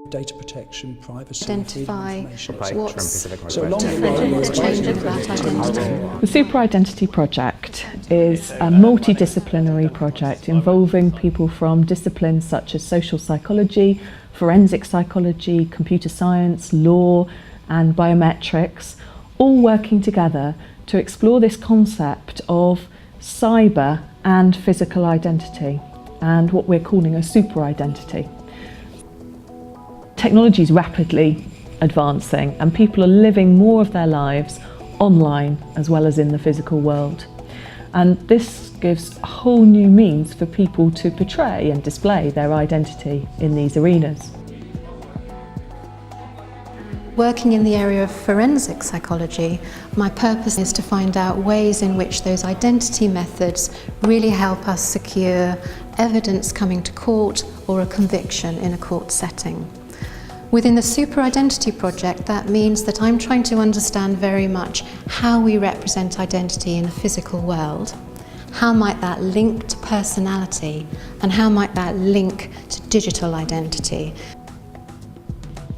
Data protection, privacy, identify what's changing about identity. The Super Identity Project is a multidisciplinary project involving people from disciplines such as social psychology, forensic psychology, computer science, law and biometrics, all working together to explore this concept of cyber and physical identity and what we're calling a super identity. Technology is rapidly advancing and people are living more of their lives online as well as in the physical world. And this gives a whole new means for people to portray and display their identity in these arenas. Working in the area of forensic psychology, my purpose is to find out ways in which those identity methods really help us secure evidence coming to court or a conviction in a court setting. Within the Super Identity Project, that means that I'm trying to understand very much how we represent identity in the physical world. How might that link to personality, and how might that link to digital identity?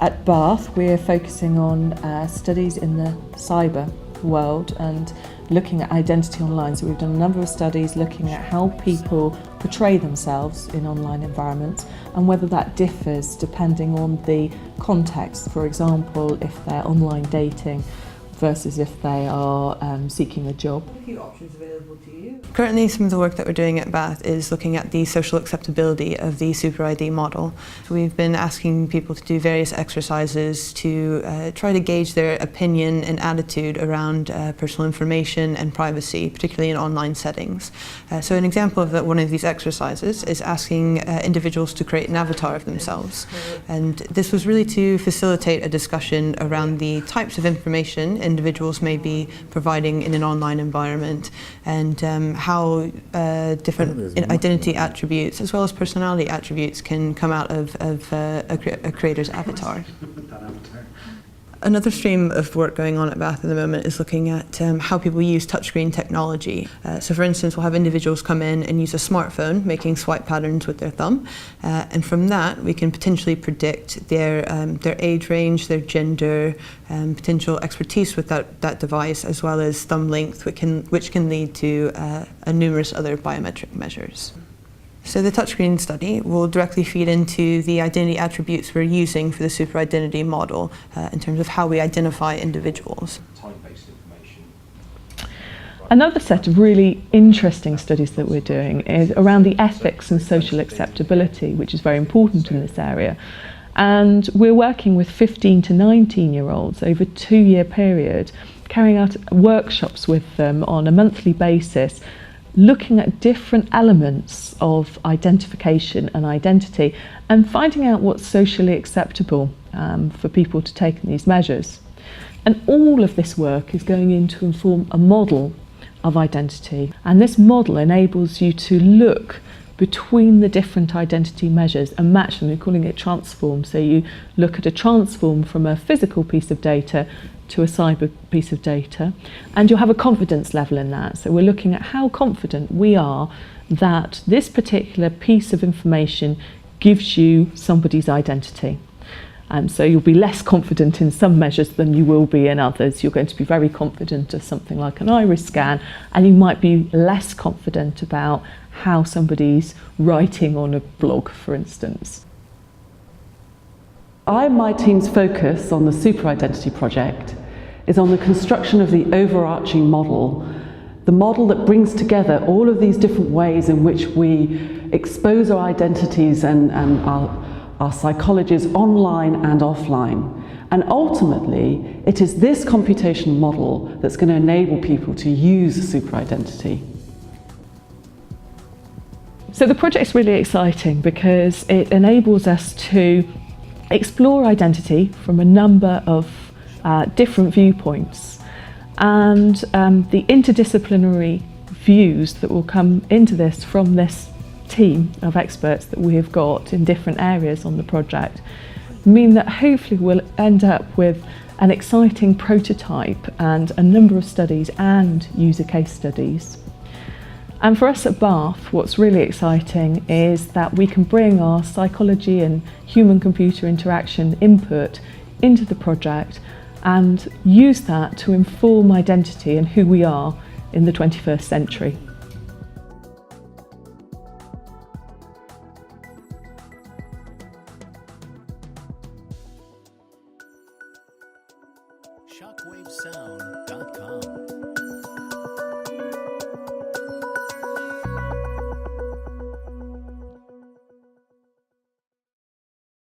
At Bath, we're focusing on studies in the cyber world and looking at identity online. So we've done a number of studies looking at how people portray themselves in online environments and whether that differs depending on the context. For example, if they're online dating versus if they are seeking a job. A few options available to you. Currently, some of the work that we're doing at Bath is looking at the social acceptability of the Super ID model. So we've been asking people to do various exercises to try to gauge their opinion and attitude around personal information and privacy, particularly in online settings. So an example of one of these exercises is asking individuals to create an avatar of themselves. And this was really to facilitate a discussion around the types of information individuals may be providing in an online environment and how different identity attributes as well as personality attributes can come out of a creator's avatar. Another stream of work going on at Bath at the moment is looking at how people use touchscreen technology. So for instance, we'll have individuals come in and use a smartphone, making swipe patterns with their thumb. And from that, we can potentially predict their age range, their gender, potential expertise with that device, as well as thumb length, which can lead to numerous other biometric measures. So the touchscreen study will directly feed into the identity attributes we're using for the super identity model in terms of how we identify individuals. Another set of really interesting studies that we're doing is around the ethics and social acceptability, which is very important in this area. And we're working with 15 to 19-year-olds over a 2-year period, carrying out workshops with them on a monthly basis, looking at different elements of identification and identity and finding out what's socially acceptable for people to take in these measures. And all of this work is going in to inform a model of identity, and this model enables you to look between the different identity measures and match them. We're calling it transform. So you look at a transform from a physical piece of data to a cyber piece of data, and you'll have a confidence level in that. So we're looking at how confident we are that this particular piece of information gives you somebody's identity. So you'll be less confident in some measures than you will be in others. You're going to be very confident of something like an iris scan, and you might be less confident about how somebody's writing on a blog, for instance. My team's focus on the Super Identity Project is on the construction of the overarching model, the model that brings together all of these different ways in which we expose our identities and our psychologies online and offline. And ultimately, it is this computational model that's going to enable people to use super identity. So the project's really exciting because it enables us to explore identity from a number of different viewpoints, and the interdisciplinary views that will come into this from this team of experts that we have got in different areas on the project mean that hopefully we'll end up with an exciting prototype and a number of studies and user case studies. And for us at Bath, what's really exciting is that we can bring our psychology and human-computer interaction input into the project and use that to inform identity and who we are in the 21st century. Shockwavesound.com